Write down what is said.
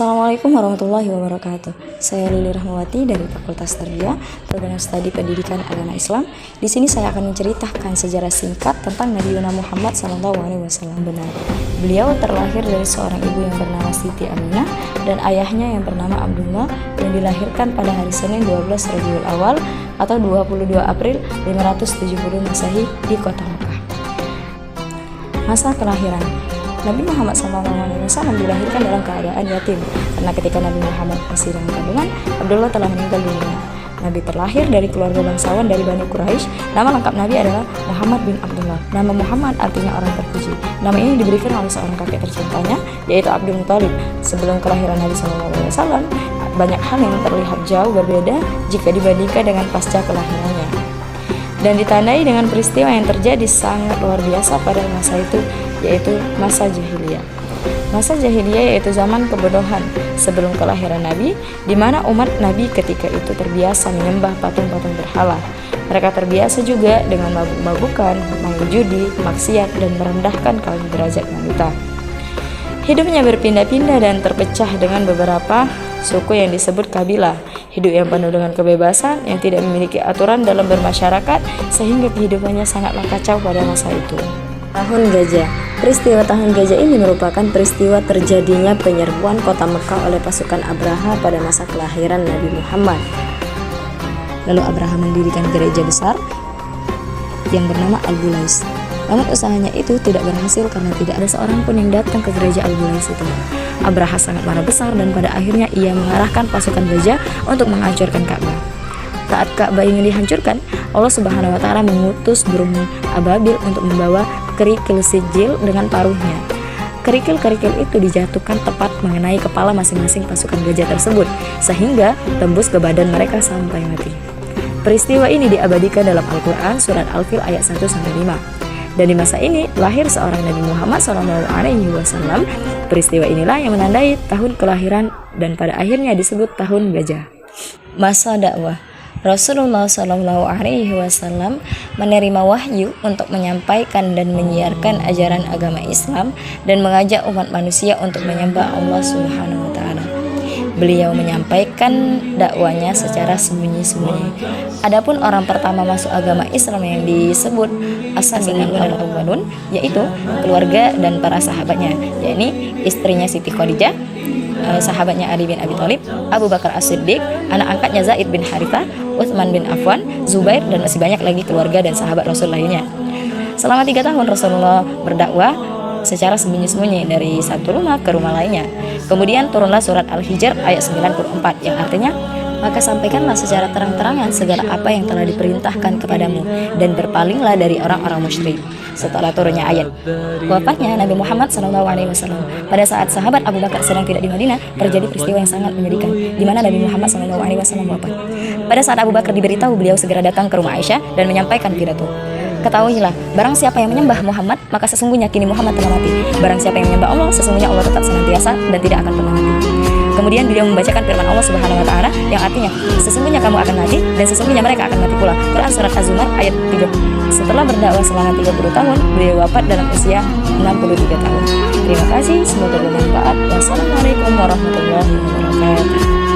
Assalamualaikum warahmatullahi wabarakatuh. Saya Lili Rahmawati dari Fakultas Tarbiyah, Program Studi Pendidikan Agama Islam. Di sini saya akan menceritakan sejarah singkat tentang Nabi Muhammad SAW. Benar, beliau terlahir dari seorang ibu yang bernama Siti Aminah dan ayahnya yang bernama Abdullah, yang dilahirkan pada hari Senin 12 Rabiul Awal atau 22 April 570 Masehi di kota Mekah. Masa kelahiran Nabi Muhammad SAW dilahirkan dalam keadaan yatim, karena ketika Nabi Muhammad masih dalam kandungan, Abdullah telah meninggal dunia. Nabi terlahir dari keluarga bangsawan dari Bani Quraisy. Nama lengkap Nabi adalah Muhammad bin Abdullah. Nama Muhammad artinya orang terpuji. Nama ini diberikan oleh seorang kakek tercintanya, yaitu Abdul Muthalib. Sebelum kelahiran Nabi SAW, banyak hal yang terlihat jauh berbeda jika dibandingkan dengan pasca kelahirannya, dan ditandai dengan peristiwa yang terjadi sangat luar biasa pada masa itu, yaitu masa jahiliyah. Masa jahiliyah yaitu zaman kebodohan sebelum kelahiran Nabi, di mana umat Nabi ketika itu terbiasa menyembah patung-patung berhala. Mereka terbiasa juga dengan mabuk-mabukan, main judi, maksiat, dan merendahkan kaum derajat wanita. Hidupnya berpindah-pindah dan terpecah dengan beberapa suku yang disebut kabilah. Hidup yang penuh dengan kebebasan, yang tidak memiliki aturan dalam bermasyarakat, sehingga kehidupannya sangatlah kacau pada masa itu. Tahun Gajah. Peristiwa Tahun Gajah ini merupakan peristiwa terjadinya penyerbuan kota Mekah oleh pasukan Abraha pada masa kelahiran Nabi Muhammad. Lalu Abraha mendirikan gereja besar yang bernama Al-Bulais. Namun usahanya itu tidak berhasil karena tidak ada seorang pun yang datang ke gereja Al-Bulais itu. Abraha sangat marah besar dan pada akhirnya ia mengarahkan pasukan gajah untuk menghancurkan Ka'bah. Saat Ka'bah ingin dihancurkan, Allah Subhanahu wa Ta'ala mengutus burung ababil untuk membawa kerikil sijil dengan paruhnya. Kerikil-kerikil itu dijatuhkan tepat mengenai kepala masing-masing pasukan gajah tersebut, sehingga tembus ke badan mereka sampai mati. Peristiwa ini diabadikan dalam Al-Quran surat Al-Fil ayat 1-5. Dan di masa ini lahir seorang Nabi Muhammad SAW. Peristiwa inilah yang menandai tahun kelahiran dan pada akhirnya disebut Tahun Gajah. Masa dakwah. Rasulullah SAW menerima wahyu untuk menyampaikan dan menyiarkan ajaran agama Islam dan mengajak umat manusia untuk menyembah Allah Subhanahu wa Ta'ala. Beliau menyampaikan dakwanya secara sembunyi-sembunyi. Adapun orang pertama masuk agama Islam yang disebut as-sabiqun al-awwalun, yaitu keluarga dan para sahabatnya, yakni istrinya Siti Khadijah, sahabatnya Ali bin Abi Thalib, Abu Bakar As-Siddiq, anak angkatnya Zaid bin Harithah, Utsman bin Affan, Zubair, dan masih banyak lagi keluarga dan sahabat Rasul lainnya. Selama 3 tahun Rasulullah berdakwah secara sembunyi-sembunyi dari satu rumah ke rumah lainnya. Kemudian turunlah surat Al-Hijr ayat 94 yang artinya, maka sampaikanlah secara terang-terangan segala apa yang telah diperintahkan kepadamu dan berpalinglah dari orang-orang musyrik. Setelah turunnya ayat wafatnya Nabi Muhammad SAW, pada saat sahabat Abu Bakar sedang tidak di Madinah, terjadi peristiwa yang sangat menyedihkan, di mana Nabi Muhammad SAW wafat. Pada saat Abu Bakar diberitahu, beliau segera datang ke rumah Aisyah dan menyampaikan pidato. Ketahuilah, barang siapa yang menyembah Muhammad, maka sesungguhnya kini Muhammad telah mati. Barang siapa yang menyembah Allah, sesungguhnya Allah tetap senantiasa dan tidak akan pernah mati. Kemudian beliau membacakan firman Allah Subhanahu wa Ta'ala yang artinya, sesungguhnya kamu akan mati dan sesungguhnya mereka akan mati pula. Quran surat Az-Zumar ayat 3. Setelah berdakwah selama 30 tahun, beliau wafat dalam usia 63 tahun. Terima kasih, semoga bermanfaat. Wassalamualaikum warahmatullahi wabarakatuh.